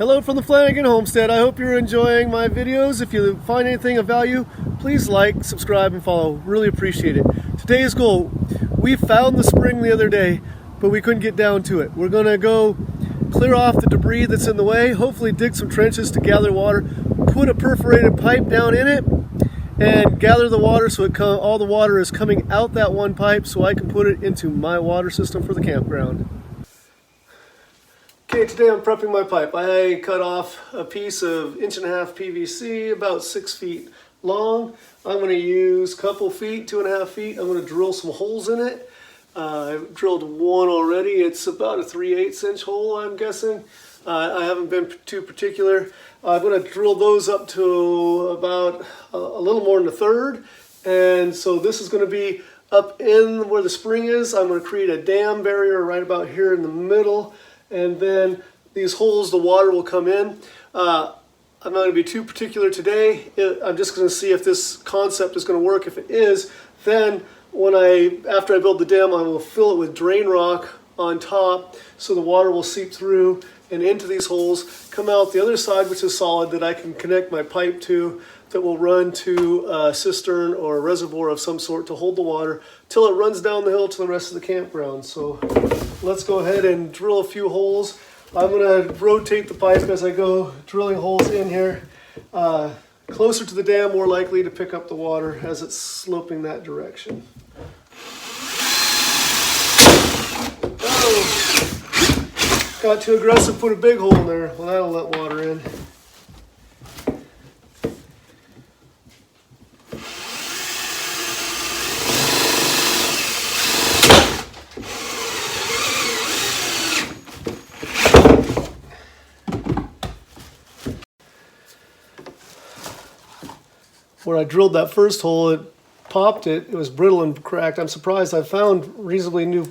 Hello from the Flanagan Homestead. I hope you're enjoying my videos. If you find anything of value, please like, subscribe, and follow. Really appreciate it. Today's goal, we found the spring the other day, but we couldn't get down to it. We're gonna go clear off the debris that's in the way, hopefully dig some trenches to gather water, put a perforated pipe down in it, and gather the water so all the water is coming out that one pipe so I can put it into my water system for the campground. Okay, today I'm prepping my pipe. I cut off a piece of 1.5 PVC, about 6 feet long. I'm going to use a couple feet, 2.5 feet. I'm going to drill some holes in it. I've drilled one already. It's about a 3/8 inch hole, I'm guessing. I haven't been too particular. I'm going to drill those up to about a little more than a third. And so this is going to be up in where the spring is. I'm going to create a dam barrier right about here in the middle. And then these holes, the water will come in. I'm not going to be too particular today. I'm just going to see if this concept is going to work. If it is, then after I build the dam, I will fill it with drain rock on top so the water will seep through and into these holes, come out the other side, which is solid, that I can connect my pipe to, that will run to a cistern or a reservoir of some sort to hold the water till it runs down the hill to the rest of the campground. So let's go ahead and drill a few holes. I'm going to rotate the pipe as I go, drilling holes in here. Closer to the dam, more likely to pick up the water as it's sloping that direction. Oh, got too aggressive, put a big hole in there. Well, that'll let water in. Where I drilled that first hole, it popped it. It was brittle and cracked. I'm surprised. I found reasonably new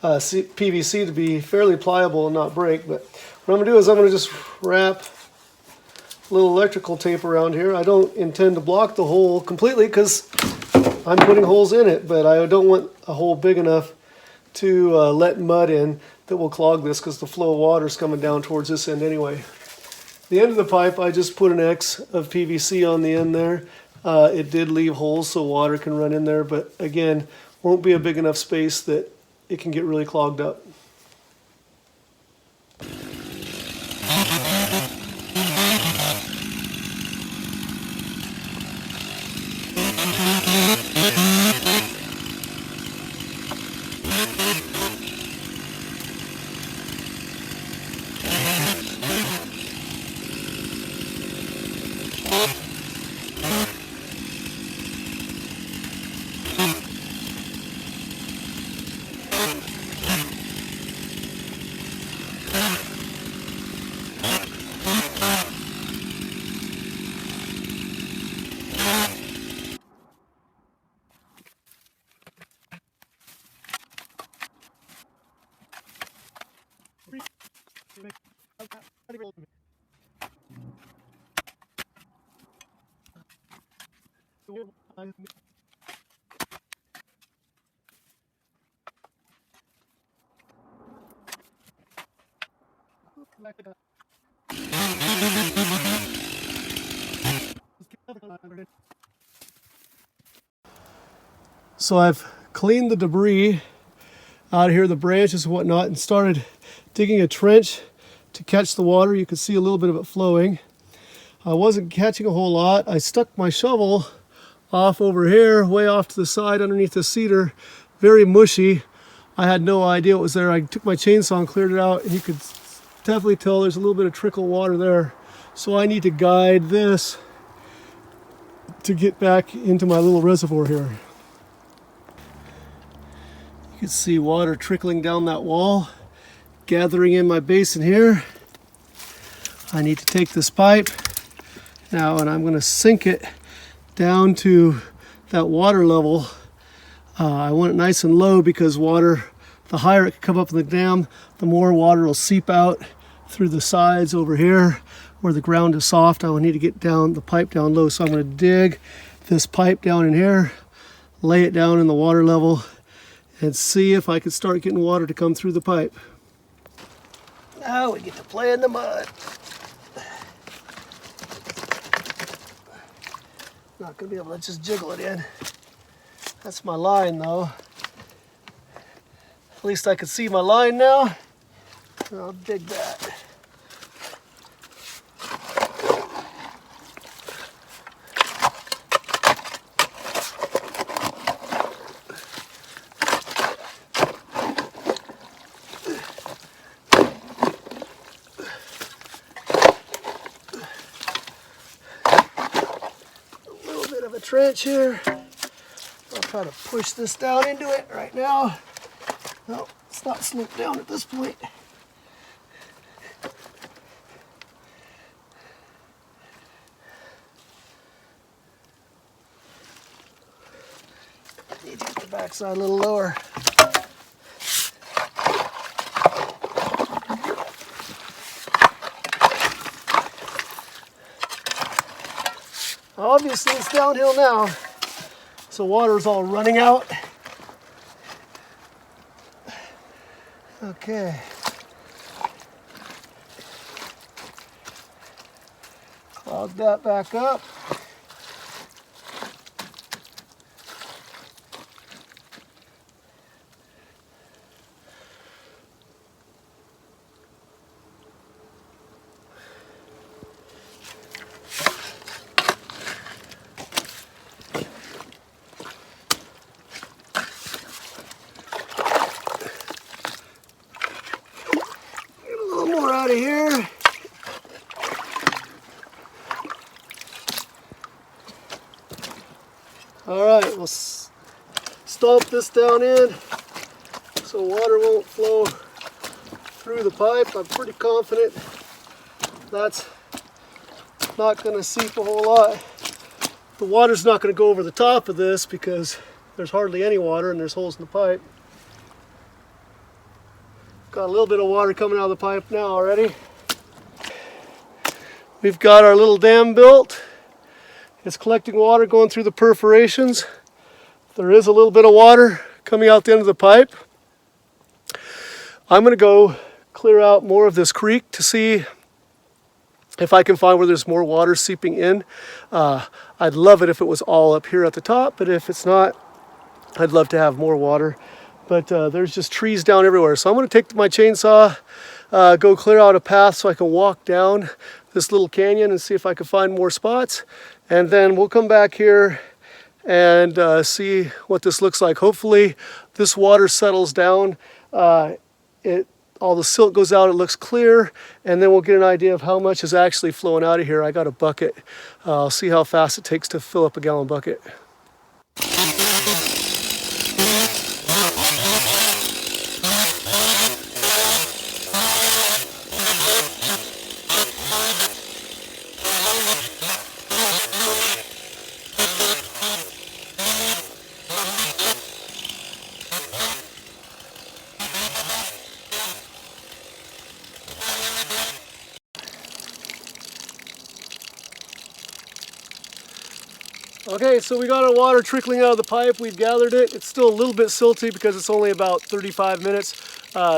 PVC to be fairly pliable and not break. But what I'm going to do is I'm going to just wrap a little electrical tape around here. I don't intend to block the hole completely because I'm putting holes in it, but I don't want a hole big enough to let mud in that will clog this because the flow of water is coming down towards this end anyway. The end of the pipe, I just put an X of PVC on the end there. It did leave holes so water can run in there, but again, won't be a big enough space that it can get really clogged up. So I've cleaned the debris out of here, the branches and whatnot, and started digging a trench to catch the water. You can see a little bit of it flowing. I wasn't catching a whole lot. I stuck my shovel off over here, way off to the side underneath the cedar, very mushy. I had no idea it was there. I took my chainsaw and cleared it out, and you could definitely tell there's a little bit of trickle water there. So I need to guide this to get back into my little reservoir here. You can see water trickling down that wall, gathering in my basin here. I need to take this pipe now and I'm going to sink it down to that water level. I want it nice and low because water, the higher it can come up in the dam, the more water will seep out through the sides over here where the ground is soft. I will need to get down the pipe down low. So I'm going to dig this pipe down in here, lay it down in the water level, and see if I can start getting water to come through the pipe. Now we get to play in the mud. Not gonna be able to just jiggle it in. That's my line though. At least I can see my line now. I'll dig that. Trench here. I'll try to push this down into it right now. No, it's not sloped down at this point. Need to get the backside a little lower. Obviously it's downhill now, so water's all running out. Okay. Clog that back up. Out of here. All right, we'll stomp this down in so water won't flow through the pipe. I'm pretty confident that's not going to seep a whole lot. The water's not going to go over the top of this because there's hardly any water and there's holes in the pipe. Got a little bit of water coming out of the pipe now already. We've got our little dam built. It's collecting water going through the perforations. There is a little bit of water coming out the end of the pipe. I'm going to go clear out more of this creek to see if I can find where there's more water seeping in. I'd love it if it was all up here at the top, but if it's not, I'd love to have more water. But there's just trees down everywhere. So I'm going to take my chainsaw, go clear out a path so I can walk down this little canyon and see if I can find more spots. And then we'll come back here and see what this looks like. Hopefully this water settles down. All the silt goes out, it looks clear, and then we'll get an idea of how much is actually flowing out of here. I got a bucket. I'll see how fast it takes to fill up a gallon bucket. Okay, so we got our water trickling out of the pipe. We've gathered it. It's still a little bit silty because it's only about 35 minutes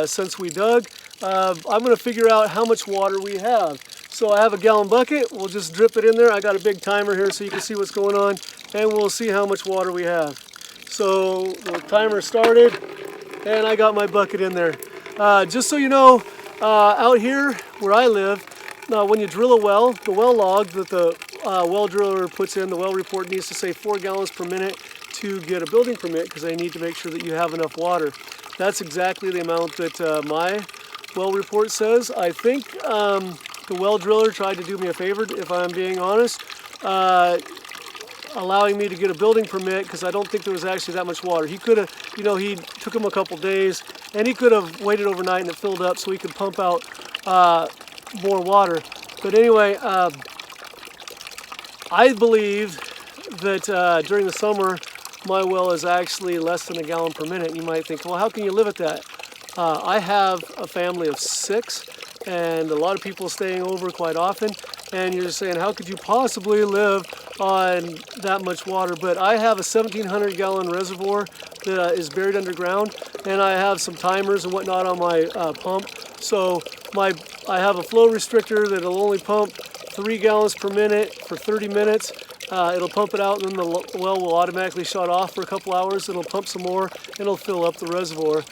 since we dug. I'm going to figure out how much water we have. So I have a gallon bucket. We'll just drip it in there. I got a big timer here so you can see what's going on, and we'll see how much water we have. So the timer started, and I got my bucket in there. Just so you know, out here where I live, when you drill a well, the well log that the well driller puts in, the well report needs to say 4 gallons per minute to get a building permit because they need to make sure that you have enough water. That's exactly the amount that my well report says. I think the well driller tried to do me a favor, if I'm being honest, allowing me to get a building permit because I don't think there was actually that much water. He could have, he took him a couple days and he could have waited overnight and it filled up so he could pump out more water. But anyway, I believe that during the summer, my well is actually less than a gallon per minute. You might think, well, how can you live at that? I have a family of 6 and a lot of people staying over quite often. And you're saying, how could you possibly live on that much water? But I have a 1,700 gallon reservoir that is buried underground, and I have some timers and whatnot on my pump. So I have a flow restrictor that'll only pump 3 gallons per minute for 30 minutes. It'll pump it out, and then the well will automatically shut off for a couple hours. It'll pump some more, and it'll fill up the reservoir.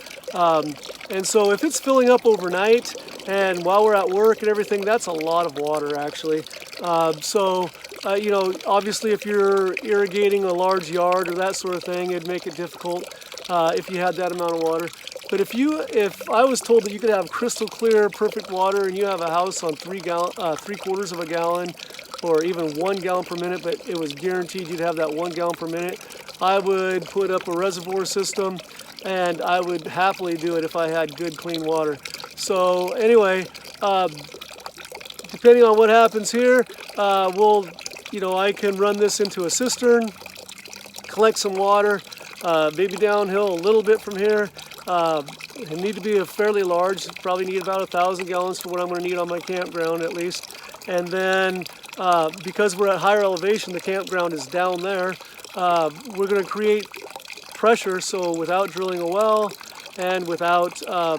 And so if it's filling up overnight, and while we're at work and everything, that's a lot of water actually. You know, obviously if you're irrigating a large yard or that sort of thing, it'd make it difficult if you had that amount of water. But if I was told that you could have crystal clear, perfect water, and you have a house on 3/4 of a gallon, or even 1 gallon per minute, but it was guaranteed you'd have that 1 gallon per minute, I would put up a reservoir system, and I would happily do it if I had good, clean water. So anyway, depending on what happens here, I can run this into a cistern, collect some water, maybe downhill a little bit from here. It need to be a fairly large, probably need about 1,000 gallons for what I'm going to need on my campground at least. And then because we're at higher elevation, the campground is down there, we're going to create pressure, so without drilling a well and without a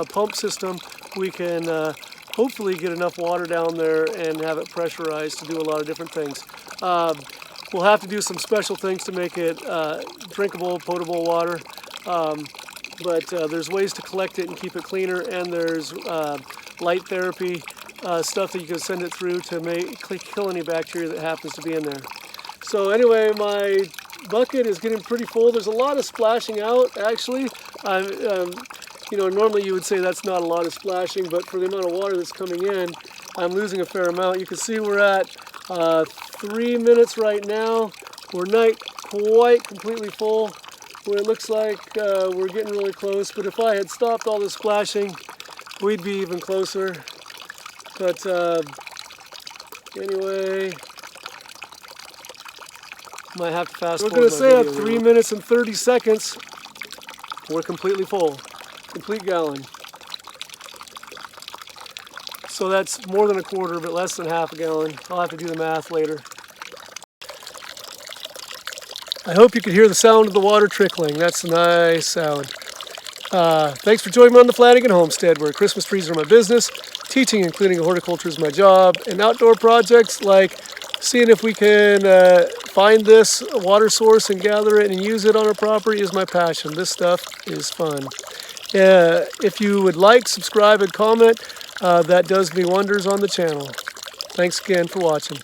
pump system, we can hopefully get enough water down there and have it pressurized to do a lot of different things. We'll have to do some special things to make it drinkable, potable water, but there's ways to collect it and keep it cleaner, and there's light therapy stuff that you can send it through to kill any bacteria that happens to be in there. So anyway, my bucket is getting pretty full. There's a lot of splashing out actually. Normally you would say that's not a lot of splashing, but for the amount of water that's coming in, I'm losing a fair amount. You can see we're at 3 minutes right now. We're not quite completely full, where it looks like we're getting really close, but if I had stopped all the splashing, we'd be even closer. But anyway, might have to fast forward. We're going to say at 3 minutes and 30 seconds, we're completely full. Complete gallon. So that's more than a quarter, but less than half a gallon. I'll have to do the math later. I hope you could hear the sound of the water trickling. That's a nice sound. Thanks for joining me on the Flanagan Homestead, where Christmas trees are my business, teaching and cleaning horticulture is my job, and outdoor projects like seeing if we can find this water source and gather it and use it on our property is my passion. This stuff is fun. If you would like, subscribe, and comment, that does me wonders on the channel. Thanks again for watching.